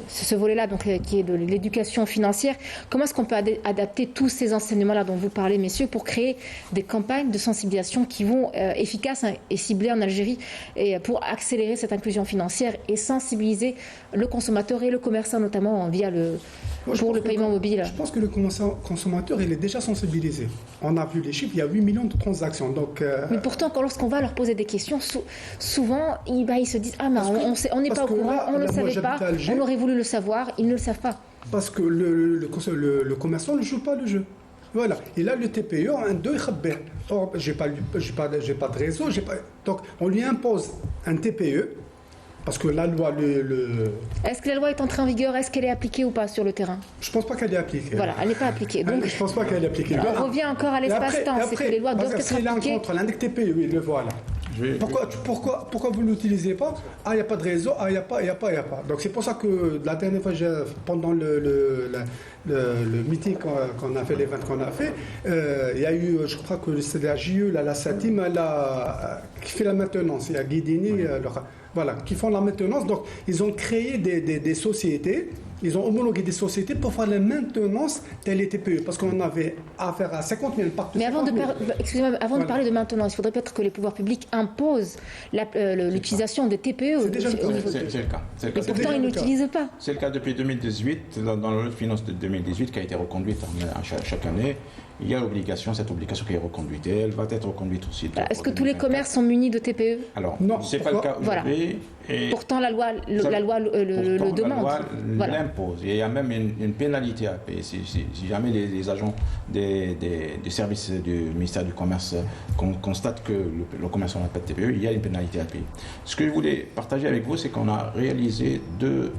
ce volet-là, donc qui est de l'éducation financière. Comment est-ce qu'on peut adapter tous ces enseignements-là dont vous parlez, messieurs, pour créer des campagnes de sensibilisation qui vont efficaces et ciblées en Algérie, et pour accélérer cette inclusion financière et sensibiliser le consommateur et le commerçant notamment via le paiement mobile? Je pense que le consommateur, il est déjà sensibilisé. On a vu les chiffres, il y a 8 millions de transactions. Donc, mais pourtant, lorsqu'on va leur poser des questions, souvent, ils se disent « Ah, mais on n'est pas au courant, on ne le savait pas, on aurait voulu le savoir, ils ne le savent pas. » Parce que le commerçant ne joue pas le jeu. Voilà. Et là, le TPE, or, j'ai pas de réseau, donc on lui impose un TPE. Parce que la loi, Est-ce que la loi est entrée en vigueur? Est-ce qu'elle est appliquée ou pas sur le terrain? Je ne pense pas qu'elle est appliquée. Voilà, elle n'est pas appliquée. Donc, je ne pense pas qu'elle est appliquée. On revient encore à l'espace-temps, c'est que les lois doivent être appliquées. S'il a un contre l'index TPE, il le voit là. Pourquoi vous ne l'utilisez pas? Ah, il n'y a pas de réseau, il n'y a pas. Donc c'est pour ça que la dernière fois, pendant le meeting qu'on a fait, l'événement qu'on a fait, il y a eu, je crois que c'est la JE, la SATIM, qui fait la maintenance. Il y a Guidini, voilà, qui font la maintenance. Donc ils ont créé des sociétés. Ils ont homologué des sociétés pour faire la maintenance des TPE, parce qu'on avait affaire à 50 000 partout. Mais avant de parler de maintenance, il faudrait peut-être que les pouvoirs publics imposent l'utilisation de TPE. C'est le cas. Et pourtant, ils n'utilisent pas. C'est le cas depuis 2018, dans la loi de finances de 2018 qui a été reconduite chaque année. Il y a cette obligation qui est reconduite et elle va être reconduite aussi. Est-ce que tous les commerces sont munis de TPE? Alors, ce n'est pas le cas aujourd'hui. Voilà. Pourtant, la loi le demande. La loi l'impose. Il y a même une pénalité à payer si jamais les agents des services du ministère du Commerce constatent que le commerçant n'a pas de TPE, il y a une pénalité à payer. Ce que je voulais partager avec vous, c'est qu'on a réalisé 2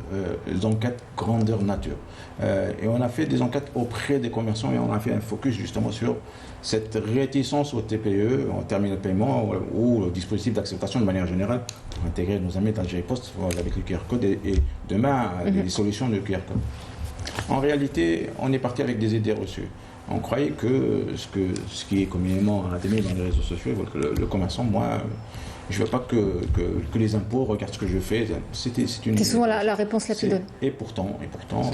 enquêtes grandeur nature. Et on a fait des enquêtes auprès des commerçants et on a fait un focus justement sur cette réticence au TPE, en terminal de paiement ou au dispositif d'acceptation de manière générale pour intégrer nos amis d'Algérie Post avec le QR code et demain les solutions de QR code. En réalité, on est parti avec des idées reçues. On croyait que ce qui est communément admis dans les réseaux sociaux, que le commerçant, moi, je ne veux pas que les impôts regardent ce que je fais. C'est souvent la réponse la plus donnée. Et pourtant,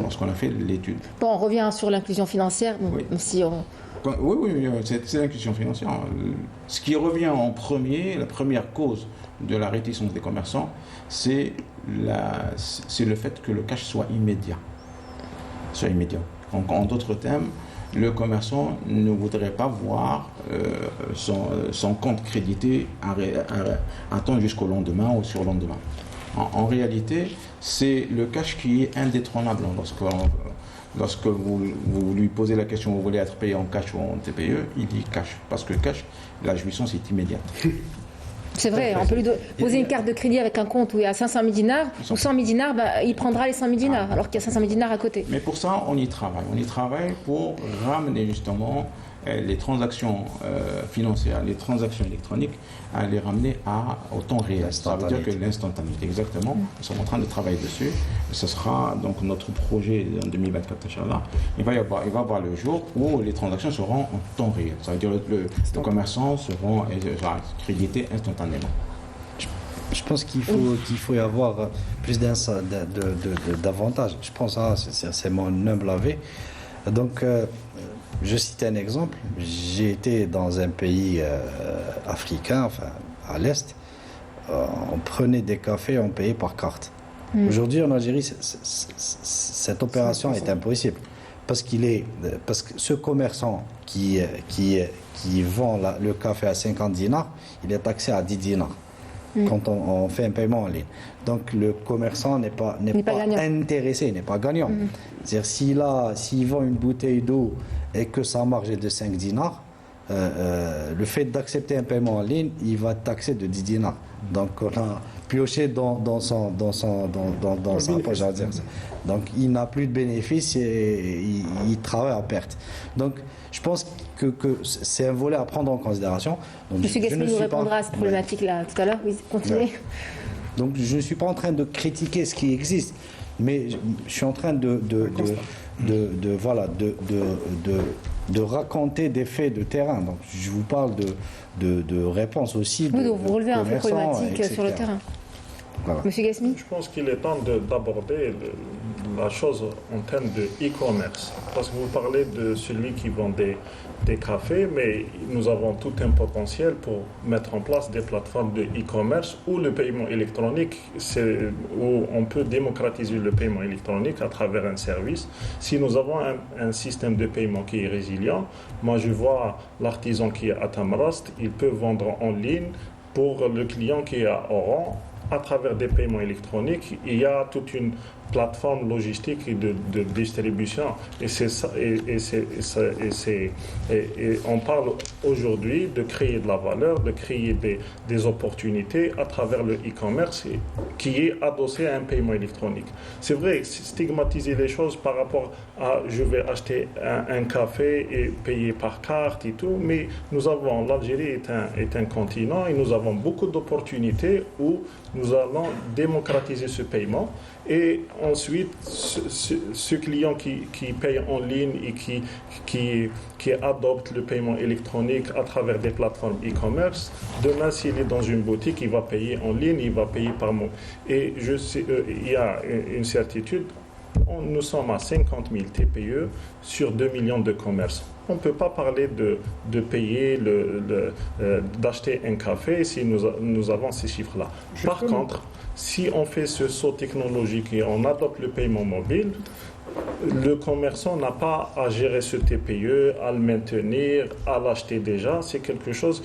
lorsqu'on a fait l'étude... Bon, on revient sur l'inclusion financière, oui. Même si on... Oui, c'est l'inclusion financière. Ce qui revient en premier, la première cause de la réticence des commerçants, c'est le fait que le cash soit immédiat. En d'autres termes, le commerçant ne voudrait pas voir son compte crédité attendre jusqu'au lendemain ou sur le lendemain. En réalité, c'est le cash qui est indétrônable. Lorsque vous lui posez la question, vous voulez être payé en cash ou en TPE, il dit cash. Parce que cash, la jouissance est immédiate. C'est vrai, on peut lui poser une carte de crédit avec un compte où il y a 500 000 dinars, ou 100 000 dinars, il prendra les 100 000 dinars, alors qu'il y a 500 000 dinars à côté. Mais pour ça, on y travaille. On y travaille pour ramener justement les transactions financières, les transactions électroniques, à les ramener au temps réel. Ça veut dire que l'instantanéité, exactement. Nous sommes en train de travailler dessus. Ce sera donc notre projet en 2024, Inch'Allah. Il va y avoir le jour où les transactions seront en temps réel. Ça veut dire que les commerçants seront crédités instantanément. Je pense qu'il faut y avoir plus d'avantages. Je pense, c'est mon humble avis. Donc, je cite un exemple. J'ai été dans un pays africain, enfin à l'Est. On prenait des cafés, on payait par carte. Aujourd'hui, en Algérie, cette opération est impossible. Parce que ce commerçant qui vend le café à 50 dinars, il est taxé à 10 dinars. Quand on fait un paiement en ligne. Donc le commerçant n'est pas intéressé, n'est pas gagnant. C'est-à-dire s'il vend une bouteille d'eau et que sa marge est de 5 dinars, le fait d'accepter un paiement en ligne, il va taxer de 10 dinars. Donc on a pioché dans sa poche, à dire ça. Donc il n'a plus de bénéfices et il travaille à perte. Donc je pense que c'est un volet à prendre en considération. Donc, M. Guesmi nous répondra à cette problématique-là tout à l'heure. Oui, continuez. Ouais. Donc je ne suis pas en train de critiquer ce qui existe, mais je suis en train de raconter des faits de terrain. Donc je vous parle de réponses aussi. Oui, donc vous relevez un peu de problématique sur le terrain. Voilà. Monsieur Guesmi ? Je pense qu'il est temps d'aborder la chose en termes de e-commerce. Parce que vous parlez de celui qui vend des cafés, mais nous avons tout un potentiel pour mettre en place des plateformes de e-commerce où le paiement électronique, où on peut démocratiser le paiement électronique à travers un service. Si nous avons un système de paiement qui est résilient, moi je vois l'artisan qui est à Tamrast, il peut vendre en ligne pour le client qui est à Oran. À travers des paiements électroniques, il y a toute une plateforme logistique et de distribution. Et c'est ça, et on parle aujourd'hui de créer de la valeur, de créer des opportunités à travers le e-commerce qui est adossé à un paiement électronique. C'est vrai, stigmatiser les choses par rapport à je vais acheter un café et payer par carte et tout, mais l'Algérie est un continent et nous avons beaucoup d'opportunités où nous allons démocratiser ce paiement. Et ensuite, ce client qui paye en ligne et qui adopte le paiement électronique à travers des plateformes e-commerce, demain, s'il est dans une boutique, il va payer en ligne, il va payer par mots. Et il y a une certitude, nous sommes à 50 000 TPE sur 2 millions de commerces. On ne peut pas parler de payer, d'acheter un café si nous avons ces chiffres-là. Par contre, si on fait ce saut technologique et on adopte le paiement mobile, le commerçant n'a pas à gérer ce TPE, à le maintenir, à l'acheter déjà. C'est quelque chose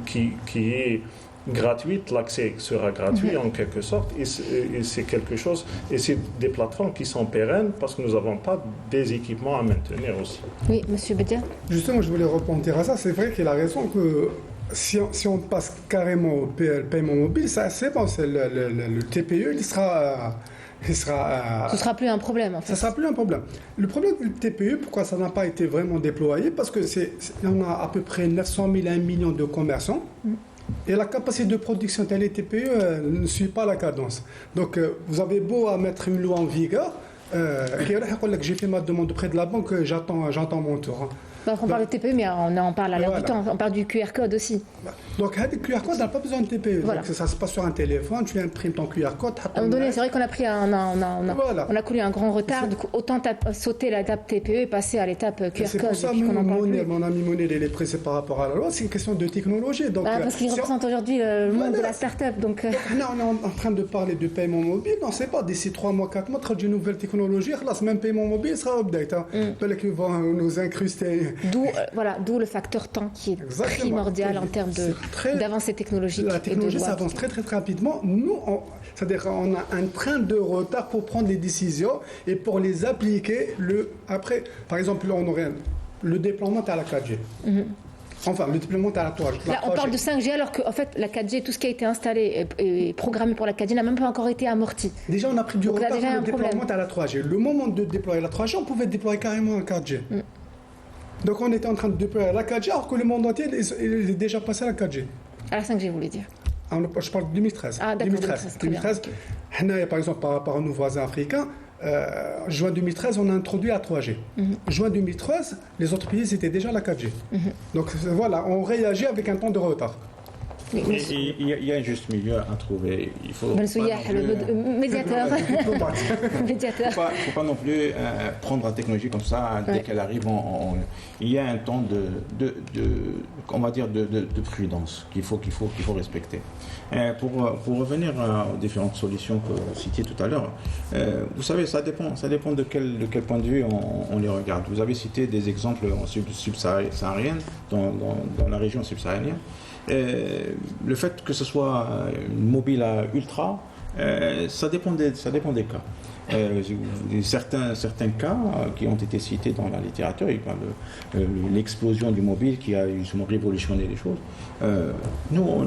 qui est gratuit, l'accès sera gratuit en quelque sorte, et c'est quelque chose, et c'est des plateformes qui sont pérennes parce que nous n'avons pas des équipements à maintenir aussi. Oui, Monsieur Bedia. Justement, je voulais rebondir à ça. C'est vrai qu'il a raison que si on passe carrément au paiement mobile, c'est bon, le TPE, ce sera plus un problème en fait. Ça sera plus un problème. Le problème du TPE, pourquoi ça n'a pas été vraiment déployé? Parce que on a à peu près 900 000 à 1 million de commerçants. Et la capacité de production de les TPE ne suit pas la cadence. Donc, vous avez beau à mettre une loi en vigueur, j'ai fait ma demande auprès de la banque, j'attends mon tour. Donc on parle de TPE, mais on parle à l'air du temps. On parle du QR code aussi. Donc, le QR code n'a pas besoin de TPE. Voilà. Donc, ça se passe sur un téléphone, tu imprimes ton QR code. À un moment donné, c'est vrai qu'on a pris on a connu un grand retard. Du coup, autant sauter l'étape TPE et passer à l'étape QR code. C'est pour ça que mon ami Mounir, il est pressé par rapport à la loi. C'est une question de technologie. Donc, parce qu'il représente aujourd'hui le monde de la start-up. Donc, non, on est en train de parler de paiement mobile. On ne sait pas, d'ici 3 mois, 4 mois, d'une nouvelle technologie, là, ce même paiement mobile sera update. Peut-être qu'ils vont nous incruster. D'où le facteur temps qui est primordial en termes d'avancée technologique. La technologie s'avance très très rapidement. Nous, c'est-à-dire qu'on a un train de retard pour prendre les décisions et pour les appliquer. Après, par exemple, là, on aurait le déploiement à la 4G. Enfin, le déploiement à la 3G. Là, on parle de 5G alors qu'en fait, la 4G, tout ce qui a été installé et programmé pour la 4G n'a même pas encore été amorti. Déjà, on a pris du retard pour le déploiement à la 3G. Le moment de déployer la 3G, on pouvait déployer carrément la 4G. Donc on était en train de déployer la 4G alors que le monde entier est déjà passé à la 4G. À la 5G, vous voulez dire? Je parle de 2013. Ah d'accord, 2013. Par exemple, par rapport à nos voisins africains, juin 2013, on a introduit la 3G. Juin 2013, les autres pays étaient déjà à la 4G. Donc voilà, on réagit avec un temps de retard. Il y a un juste milieu à trouver. Il faut le médiateur. Il ne faut pas non plus prendre la technologie comme ça dès qu'elle arrive. Il y a un temps on va dire de prudence qu'il faut respecter. Pour revenir aux différentes solutions que vous citiez tout à l'heure, vous savez, ça dépend de quel point de vue on les regarde. Vous avez cité des exemples subsahariens, dans la région subsaharienne. Le fait que ce soit mobile à ultra, ça dépend des cas. Certains cas qui ont été cités dans la littérature, il parle de l'explosion du mobile qui a justement révolutionné les choses. Nous, au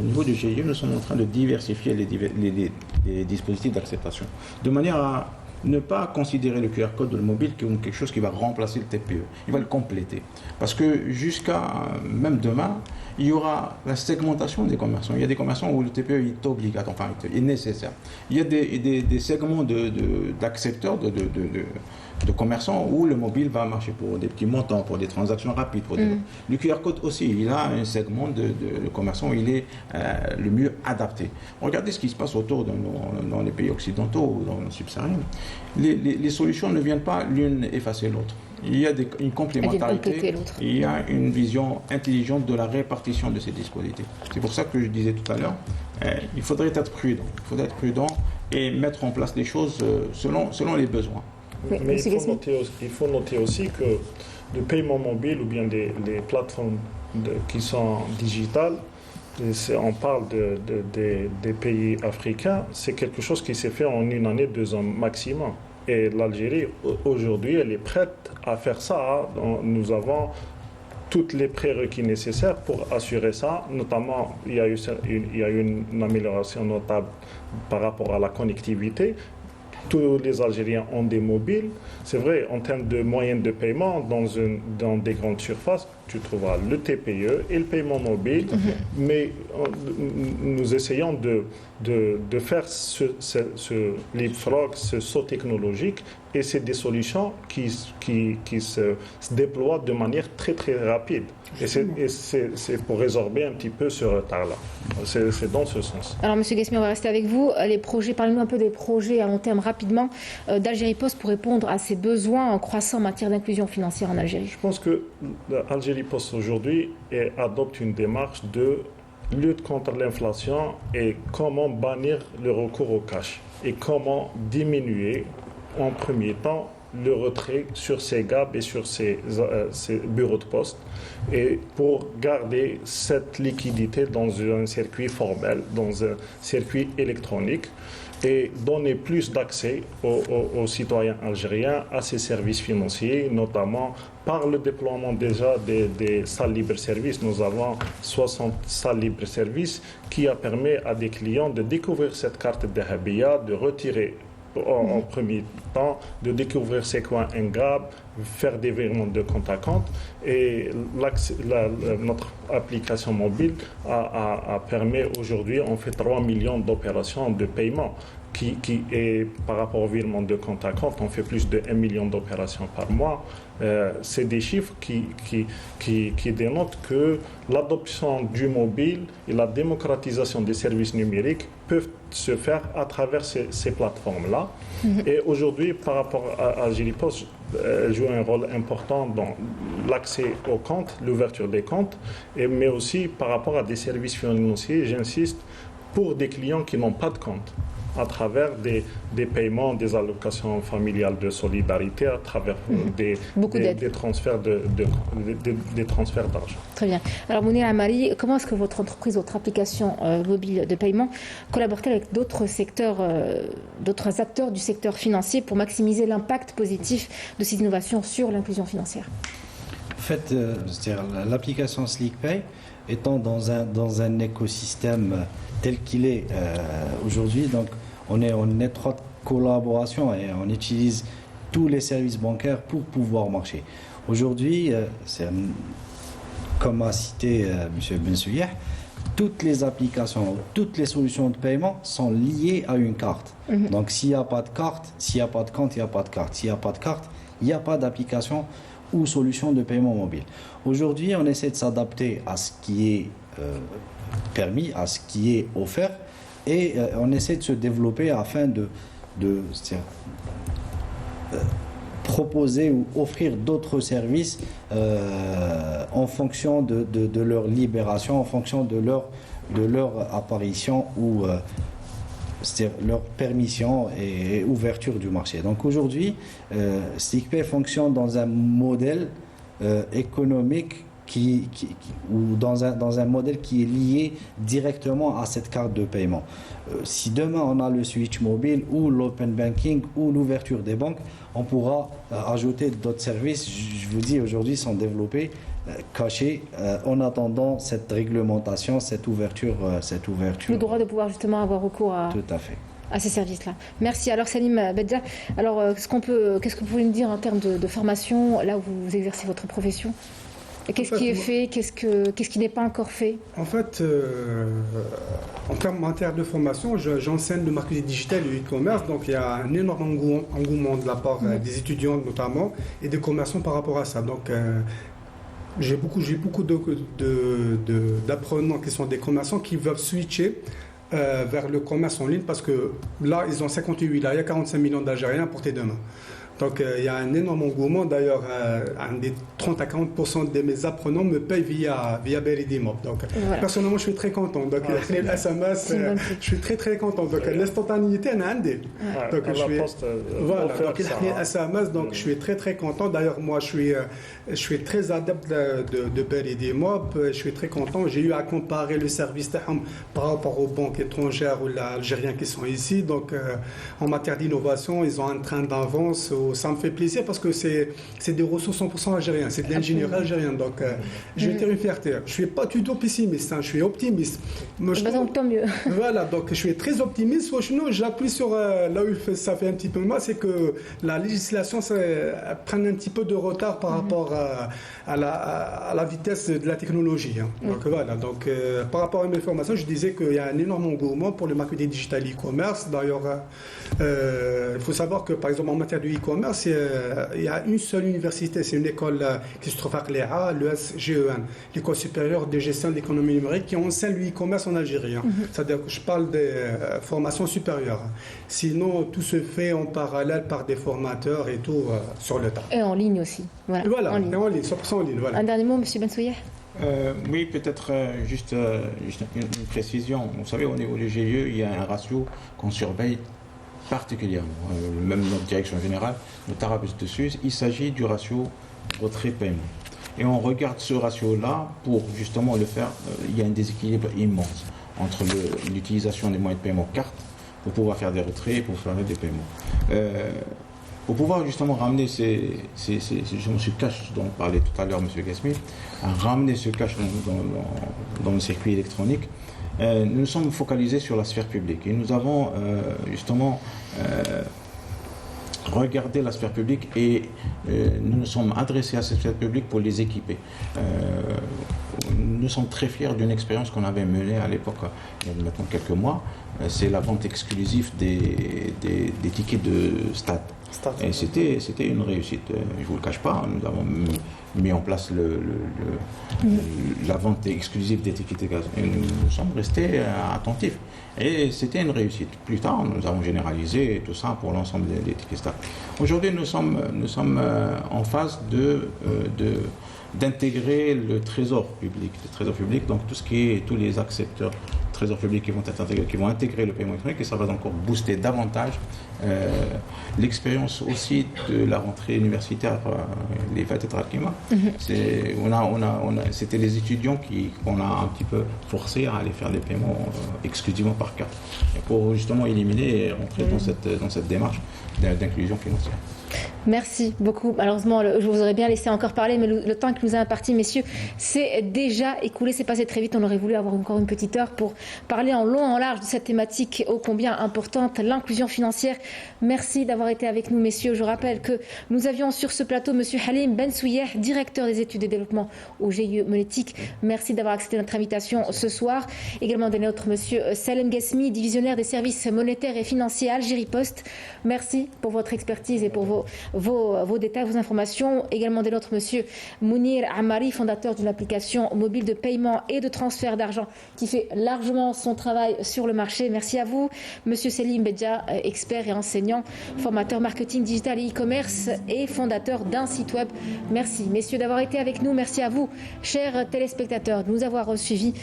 niveau du GIE, nous sommes en train de diversifier les dispositifs d'acceptation, de manière à ne pas considérer le QR code de le mobile comme quelque chose qui va remplacer le TPE. Il va le compléter. Parce que jusqu'à même demain, il y aura la segmentation des commerçants. Il y a des commerçants où le TPE est obligatoire, enfin, est nécessaire. Il y a des segments d'accepteurs, de commerçants où le mobile va marcher pour des petits montants, pour des transactions rapides. Le QR code aussi, il a un segment de commerçants où il est le mieux adapté. Regardez ce qui se passe autour dans les pays occidentaux ou dans le subsaharien. Les solutions ne viennent pas l'une effacer l'autre. Il y a une complémentarité, il y a une vision intelligente de la répartition de ces dispositifs. C'est pour ça que je disais tout à l'heure, il faudrait être prudent. Il faudrait être prudent et mettre en place les choses selon les besoins. Mais il faut noter aussi que le paiement mobile ou bien les plateformes qui sont digitales On parle des pays africains, c'est quelque chose qui s'est fait en 1 année, 2 ans maximum. Et l'Algérie, aujourd'hui, elle est prête à faire ça. Nous avons tous les prérequis nécessaires pour assurer ça. Notamment, il y a eu une amélioration notable par rapport à la connectivité. Tous les Algériens ont des mobiles. C'est vrai, en termes de moyens de paiement, dans des grandes surfaces, tu trouveras le TPE et le paiement mobile. Mais nous essayons de faire ce leapfrog, ce saut technologique. Et c'est des solutions qui se déploient de manière très, très rapide. Et c'est pour résorber un petit peu ce retard-là. C'est dans ce sens. Alors, M. Guesmi, on va rester avec vous. Les projets, parlez-nous un peu des projets à long terme rapidement d'Algérie Post pour répondre à ces besoins croissants en matière d'inclusion financière en Algérie. Je pense que Algérie Post aujourd'hui adopte une démarche de lutte contre l'inflation et comment bannir le recours au cash et comment diminuer en premier temps le retrait sur ces GAB et sur ces bureaux de poste et pour garder cette liquidité dans un circuit formel, dans un circuit électronique et donner plus d'accès aux citoyens algériens à ces services financiers, notamment par le déploiement déjà des salles libre-service. Nous avons 60 salles libre-service qui a permis à des clients de découvrir cette carte Dahabia, de retirer en premier temps, de découvrir c'est quoi un GAB, faire des virements de compte à compte. Et notre application mobile a permis aujourd'hui, on fait 3 millions d'opérations de paiement. Qui est par rapport au virement de compte à compte, on fait plus de 1 million d'opérations par mois. C'est des chiffres qui dénotent que l'adoption du mobile et la démocratisation des services numériques peuvent se faire à travers ces plateformes-là. Et aujourd'hui, par rapport à Algérie Post, elle joue un rôle important dans l'accès aux comptes, l'ouverture des comptes, mais aussi par rapport à des services financiers, j'insiste, pour des clients qui n'ont pas de compte, à travers des paiements, des allocations familiales de solidarité, à travers des transferts des transferts d'argent. Très bien. Alors Mounir Amari, comment est-ce que votre entreprise, votre application mobile de paiement collabore-t-elle avec d'autres secteurs, d'autres acteurs du secteur financier pour maximiser l'impact positif de ces innovations sur l'inclusion financière? En fait, l'application SlickPay étant dans un écosystème tel qu'il est aujourd'hui, donc on est en étroite collaboration et on utilise tous les services bancaires pour pouvoir marcher. Aujourd'hui, comme a cité M. Bensouyeh, toutes les applications, toutes les solutions de paiement sont liées à une carte. Donc s'il n'y a pas de carte, s'il n'y a pas de compte, il n'y a pas de carte. S'il n'y a pas de carte, il n'y a pas d'application ou solution de paiement mobile. Aujourd'hui, on essaie de s'adapter à ce qui est permis, à ce qui est offert, et on essaie de se développer afin de proposer ou offrir d'autres services en fonction de leur libération, en fonction de leur apparition ou c'est-à-dire leur permission et ouverture du marché. Donc aujourd'hui, SlickPay fonctionne dans un modèle économique ou dans un modèle qui est lié directement à cette carte de paiement. Si demain on a le switch mobile ou l'open banking ou l'ouverture des banques, on pourra ajouter d'autres services, je vous dis aujourd'hui, sont développés, cachés, en attendant cette réglementation, cette ouverture. Le droit de pouvoir justement avoir recours Tout à fait. À ces services-là. Merci. Alors Salim Bedja, alors qu'est-ce que vous pouvez nous dire en termes de formation, là où vous exercez votre profession? Qu'est-ce qui est fait? Qu'est-ce qui n'est pas encore fait? En fait, en matière de formation, j'enseigne le marketing digital et e-commerce, donc il y a un énorme engouement de la part des étudiants notamment et des commerçants par rapport à ça. Donc j'ai beaucoup d'apprenants qui sont des commerçants qui veulent switcher vers le commerce en ligne parce que là, ils ont 58 wilaya, 45 millions d'Algériens à portée de main. Donc il y a un énorme engouement. D'ailleurs, des 30 à 40% de mes apprenants me payent via Beridimob. Donc personnellement, je suis très content. Donc les SMS, je suis très content. Donc l'instantanéité, elle est indé. Donc je suis donc les SMS, donc je suis très content. D'ailleurs, moi, je suis très adepte de Beridimob. Je suis très content. J'ai eu à comparer le service par rapport aux banques étrangères ou algériennes qui sont ici. Donc en matière d'innovation, ils ont un train d'avance. Ça me fait plaisir parce que c'est des ressources 100% algériennes, c'est de l'ingénierie algérienne. Donc je vais dire une fierté. Je ne suis pas du tout pessimiste, je suis optimiste. Moi, tant mieux. Voilà, donc je suis très optimiste. Sinon, j'appuie sur là où ça fait un petit peu mal, c'est que la législation prenne un petit peu de retard par rapport à la vitesse de la technologie. Donc voilà, donc par rapport à mes formations, je disais qu'il y a un énorme engouement pour le marketing digital e-commerce. D'ailleurs, il faut savoir que par exemple en matière de e-commerce, il y a une seule université, c'est une école qui se trouve à Cléa, l'ESGEN, l'école supérieure de gestion de l'économie numérique, qui enseigne le e-commerce en Algérie. C'est-à-dire que je parle des formations supérieures. Sinon, tout se fait en parallèle par des formateurs et tout sur le tas. Et en ligne aussi. Voilà, en ligne. 100% en ligne. Voilà. Un dernier mot, M. Bensouyer. Oui, peut-être juste une précision. Vous savez, au niveau du GIE, il y a un ratio qu'on surveille particulièrement. Même notre direction générale, notre Arabes dessus, il s'agit du ratio retrait-paiement. Et on regarde ce ratio-là pour justement le faire. Il y a un déséquilibre immense entre l'utilisation des moyens de paiement carte pour pouvoir faire des retraits et pour faire des paiements. Pour pouvoir justement ramener ce cash dont parlait tout à l'heure M. Gasmi, ramener ce cash dans le circuit électronique, nous nous sommes focalisés sur la sphère publique et nous avons justement regardé la sphère publique et nous nous sommes adressés à cette sphère publique pour les équiper. Nous sommes très fiers d'une expérience qu'on avait menée à l'époque, il y a maintenant quelques mois. C'est la vente exclusive des tickets de stade. Et c'était une réussite, je ne vous le cache pas. Nous avons mis en place la vente exclusive des tickets de gaz. Et nous sommes restés attentifs. Et c'était une réussite. Plus tard, nous avons généralisé tout ça pour l'ensemble des tickets stade. Aujourd'hui, nous sommes en phase d'intégrer le trésor public. Donc tous les accepteurs trésor public qui vont intégrer le paiement électronique, et ça va encore booster davantage l'expérience aussi de la rentrée universitaire, les Fatet Rakima. C'était les étudiants qu'on a un petit peu forcés à aller faire des paiements exclusivement par carte, pour justement éliminer et rentrer dans cette démarche d'inclusion financière. Merci beaucoup. Malheureusement, je vous aurais bien laissé encore parler, mais le temps qui nous a imparti, messieurs, c'est déjà écoulé, c'est passé très vite. On aurait voulu avoir encore une petite heure pour parler en long et en large de cette thématique ô combien importante, l'inclusion financière. Merci d'avoir été avec nous, messieurs. Je rappelle que nous avions sur ce plateau M. Halim Bensouyer, directeur des études et développement au GIE Monétique. Merci d'avoir accepté notre invitation ce soir. Également des nôtres, M. Salem Gasmi, divisionnaire des services monétaires et financiers Algérie Post. Merci pour votre expertise et pour vos détails, vos informations. Également des nôtres, M. Mounir Amari, fondateur d'une application mobile de paiement et de transfert d'argent qui fait largement son travail sur le marché. Merci à vous. M. Selim Bedja, expert et enseignant, formateur marketing digital et e-commerce et fondateur d'un site web. Merci, messieurs, d'avoir été avec nous. Merci à vous, chers téléspectateurs, de nous avoir suivis.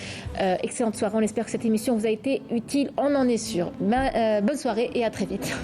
Excellente soirée. On espère que cette émission vous a été utile. On en est sûr. Bonne soirée et à très vite.